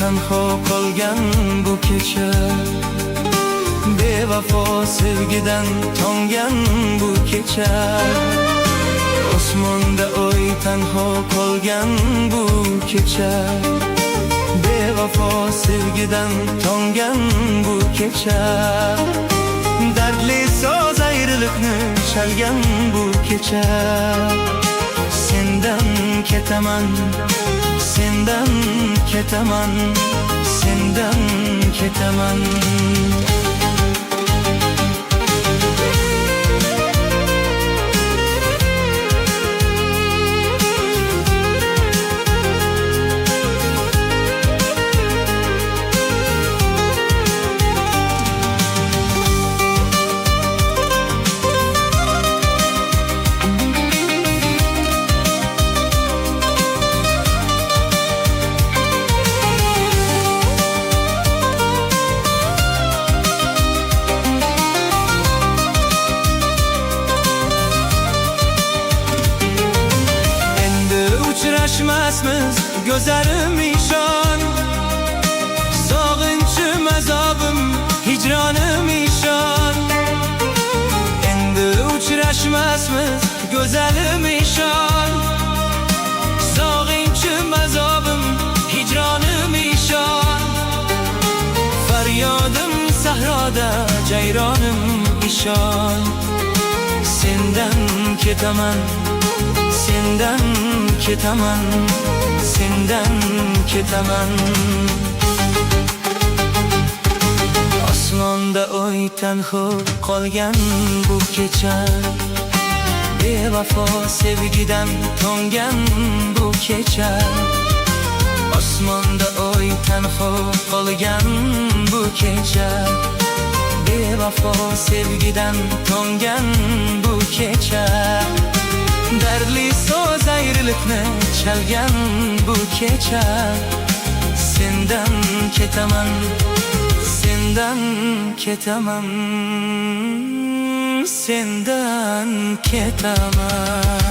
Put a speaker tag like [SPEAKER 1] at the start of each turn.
[SPEAKER 1] tanho qolgan bu kecha, bevafo sevgidan tongan bu kecha. Osmonda oy tanho qolgan bu kecha, bevafo sevgidan tongan bu kecha. Dardli so'z ayriliqni chalgan bu kecha. Sendan ketaman, sendan ketaman, sendan ketaman. Uchrashmasmiz go'zalim ishon, sog'inchim azobim hijronim ishon. Endi uchrashmasmiz go'zalim ishon, sog'inchim azobim hijronim ishon. Faryodim sahroda jayronim ishon. Sendan ketaman, sendan ketaman, sendan ketaman. Osmonda oy tanho qolgan bu kecha, bevafo sevgidan tongan bu kecha. Osmonda oy tanho qolgan bu kecha, bevafo sevgidan tongan bu kecha. Dardli so'z ayriliqni chalgan bu kecha. Sendan ketaman, sendan ketaman, sendan ketaman.